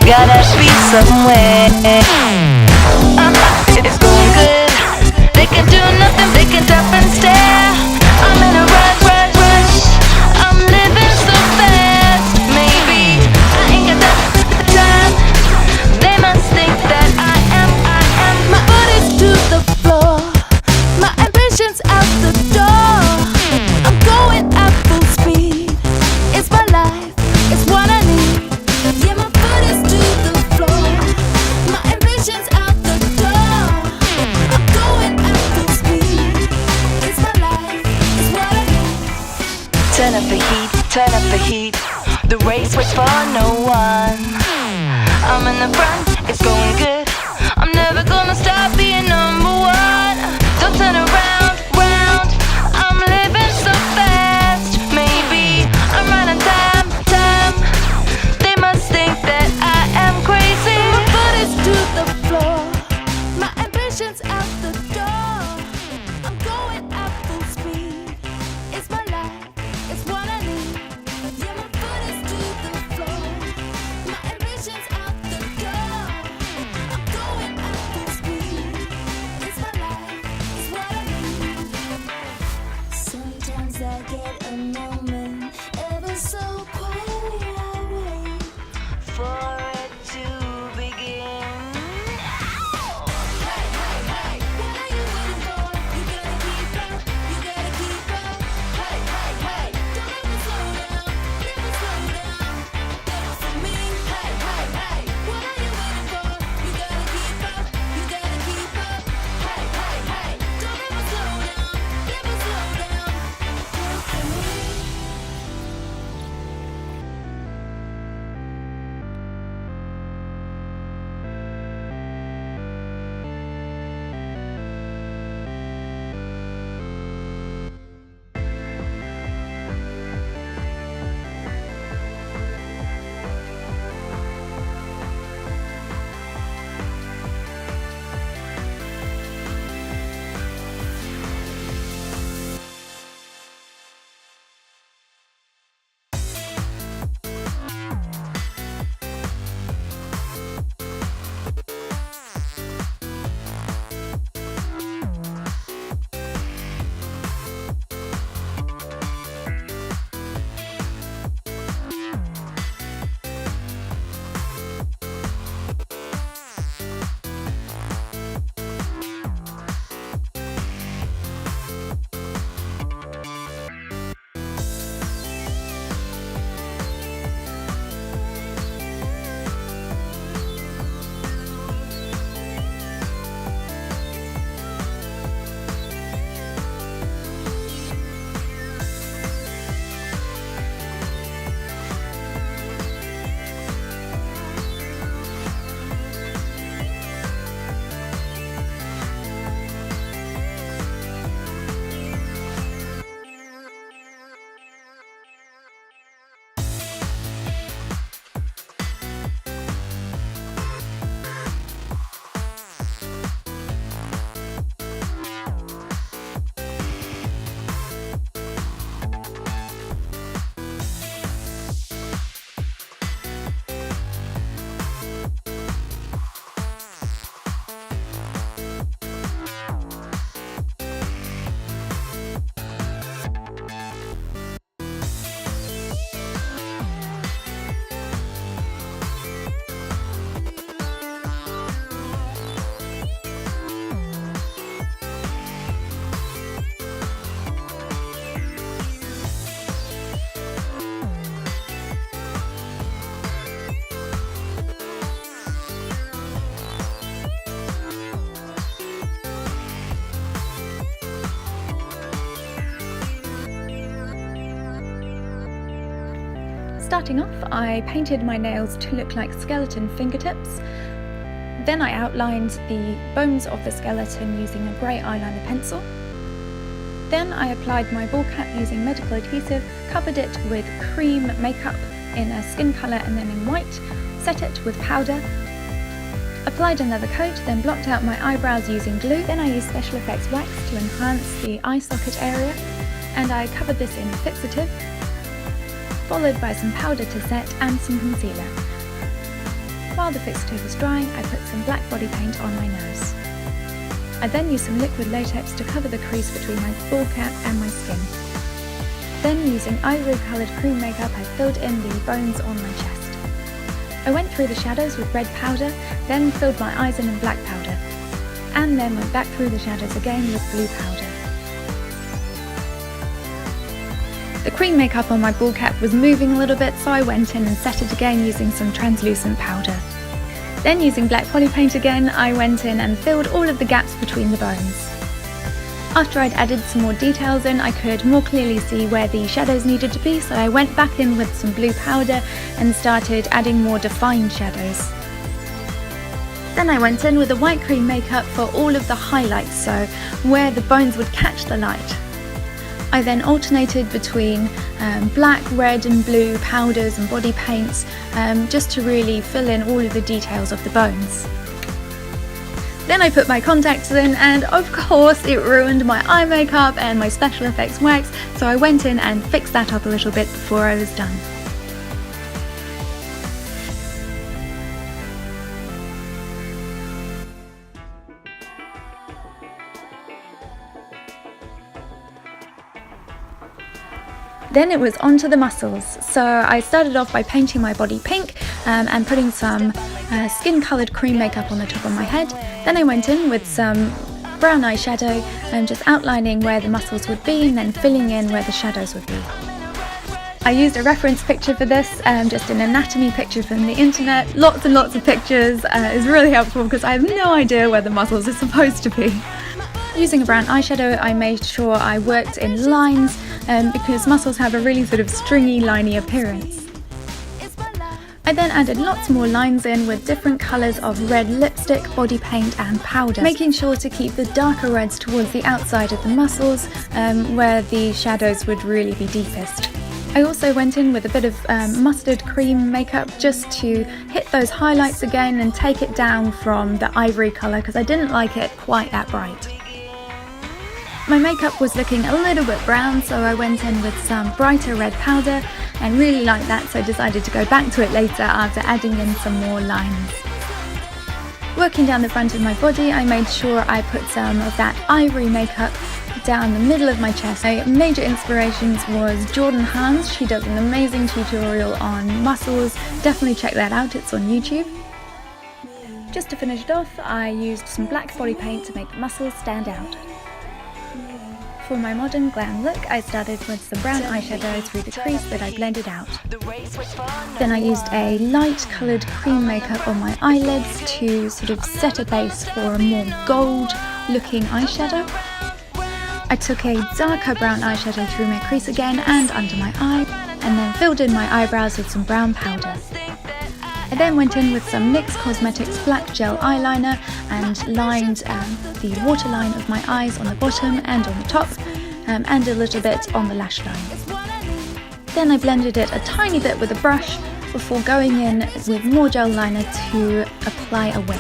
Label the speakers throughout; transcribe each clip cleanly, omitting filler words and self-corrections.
Speaker 1: Gotta be somewhere. It's going good. They can do nothing, they can stop and stare. I'm in a rush. I'm living so fast. Maybe I ain't got the time. They must think that I am. My foot is to the floor. My ambition's out the door. I'm going at full speed. It's my life, it's what I need. Yeah, my foot is to the floor. My ambition's out the door. I'm going at full speed. It's my life, it's what I need. Turn up the heat. The race waits for no one. I'm in the front, it's going good. I'm never gonna stop being number one. Don't turn around. I'm living so fast. Maybe I'm running time. They must think that I am crazy. My foot is to the floor. My ambition's out the door. I'm going at full speed. It's my life, it's what I need. Yeah, my foot is to the floor. My ambition's out the door. I'm going at full speed.
Speaker 2: Starting off, I painted my nails to look like skeleton fingertips. Then I outlined the bones of the skeleton using a grey eyeliner pencil. Then I applied my ball cap using medical adhesive, covered it with cream makeup in a skin colour and then in white, set it with powder, applied another coat, then blocked out my eyebrows using glue. Then I used special effects wax to enhance the eye socket area, and I covered this in fixative, followed by some powder to set and some concealer. While the fixative was drying, I put some black body paint on my nose. I then used some liquid latex to cover the crease between my ball cap and my skin. Then, using ivory coloured cream makeup, I filled in the bones on my chest. I went through the shadows with red powder, then filled my eyes in black powder, and then went back through the shadows again with blue powder. The cream makeup on my ball cap was moving a little bit, so I went in and set it again using some translucent powder. Then, using black poly paint again, I went in and filled all of the gaps between the bones. After I'd added some more details in, I could more clearly see where the shadows needed to be, so I went back in with some blue powder and started adding more defined shadows. Then I went in with a white cream makeup for all of the highlights, so where the bones would catch the light. I then alternated between black, red and blue powders and body paints just to really fill in all of the details of the bones. Then I put my contacts in, and of course it ruined my eye makeup and my special effects wax, so I went in and fixed that up a little bit before I was done. Then it was onto the muscles, so I started off by painting my body pink and putting some skin coloured cream makeup on the top of my head. Then I went in with some brown eyeshadow and just outlining where the muscles would be and then filling in where the shadows would be. I used a reference picture for this, just an anatomy picture from the internet. Lots and lots of pictures is really helpful because I have no idea where the muscles are supposed to be. Using a brown eyeshadow, I made sure I worked in lines because muscles have a really sort of stringy, liney appearance. I then added lots more lines in with different colours of red lipstick, body paint and powder, making sure to keep the darker reds towards the outside of the muscles where the shadows would really be deepest. I also went in with a bit of mustard cream makeup just to hit those highlights again and take it down from the ivory colour because I didn't like it quite that bright. My makeup was looking a little bit brown, so I went in with some brighter red powder and really liked that, so I decided to go back to it later after adding in some more lines. Working down the front of my body, I made sure I put some of that ivory makeup down the middle of my chest. My major inspirations was Jordan Hans. She does an amazing tutorial on muscles. Definitely check that out, it's on YouTube. Just to finish it off, I used some black body paint to make the muscles stand out. For my modern glam look, I started with some brown eyeshadow through the crease that I blended out. Then I used a light coloured cream makeup on my eyelids to sort of set a base for a more gold looking eyeshadow. I took a darker brown eyeshadow through my crease again and under my eye, and then filled in my eyebrows with some brown powder. I then went in with some NYX Cosmetics black gel eyeliner and lined the waterline of my eyes on the bottom and on the top, and a little bit on the lash line. Then I blended it a tiny bit with a brush before going in with more gel liner to apply a wing.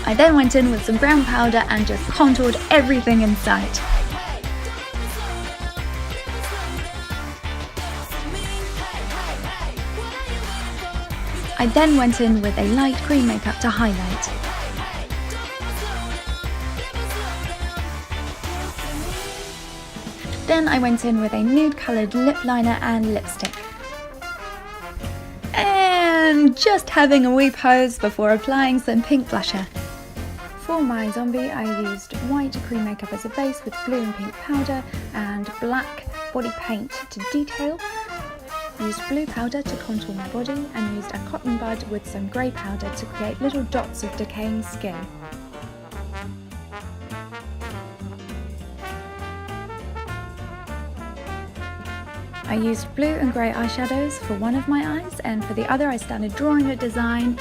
Speaker 2: I then went in with some brown powder and just contoured everything in sight. I then went in with a light cream makeup to highlight. Then I went in with a nude coloured lip liner and lipstick. And just having a wee pose before applying some pink blusher. For my zombie, I used white cream makeup as a base with blue and pink powder and black body paint to detail. Used blue powder to contour my body and used a cotton bud with some grey powder to create little dots of decaying skin. I used blue and grey eyeshadows for one of my eyes, and for the other I started drawing a design,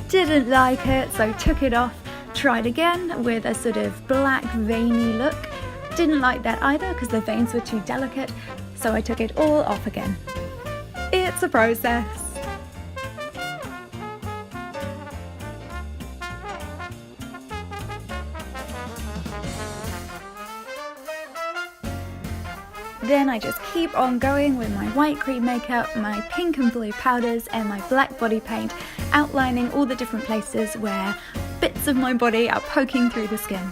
Speaker 2: didn't like it so took it off, tried again with a sort of black veiny look, didn't like that either because the veins were too delicate, so I took it all off again. It's a process. Then I just keep on going with my white cream makeup, my pink and blue powders and my black body paint, outlining all the different places where bits of my body are poking through the skin.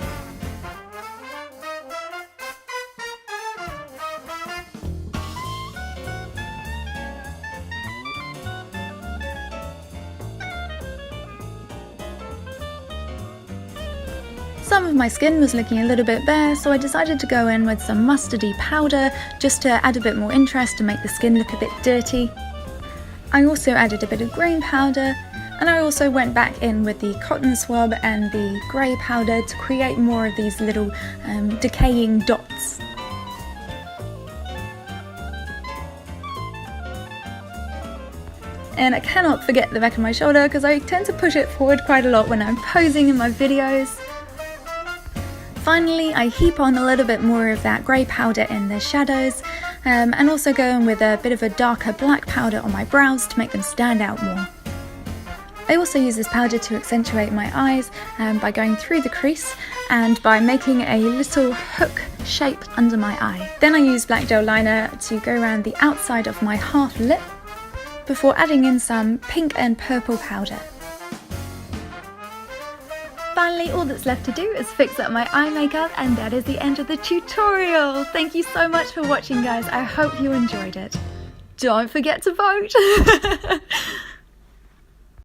Speaker 2: Some of my skin was looking a little bit bare, so I decided to go in with some mustardy powder just to add a bit more interest and make the skin look a bit dirty. I also added a bit of green powder, and I also went back in with the cotton swab and the grey powder to create more of these little decaying dots. And I cannot forget the back of my shoulder because I tend to push it forward quite a lot when I'm posing in my videos. Finally, I heap on a little bit more of that grey powder in the shadows, and also go in with a bit of a darker black powder on my brows to make them stand out more. I also use this powder to accentuate my eyes by going through the crease and by making a little hook shape under my eye. Then I use black gel liner to go around the outside of my half lip before adding in some pink and purple powder. Finally, all that's left to do is fix up my eye makeup, and that is the end of the tutorial. Thank you so much for watching, guys. I hope you enjoyed it. Don't forget to vote!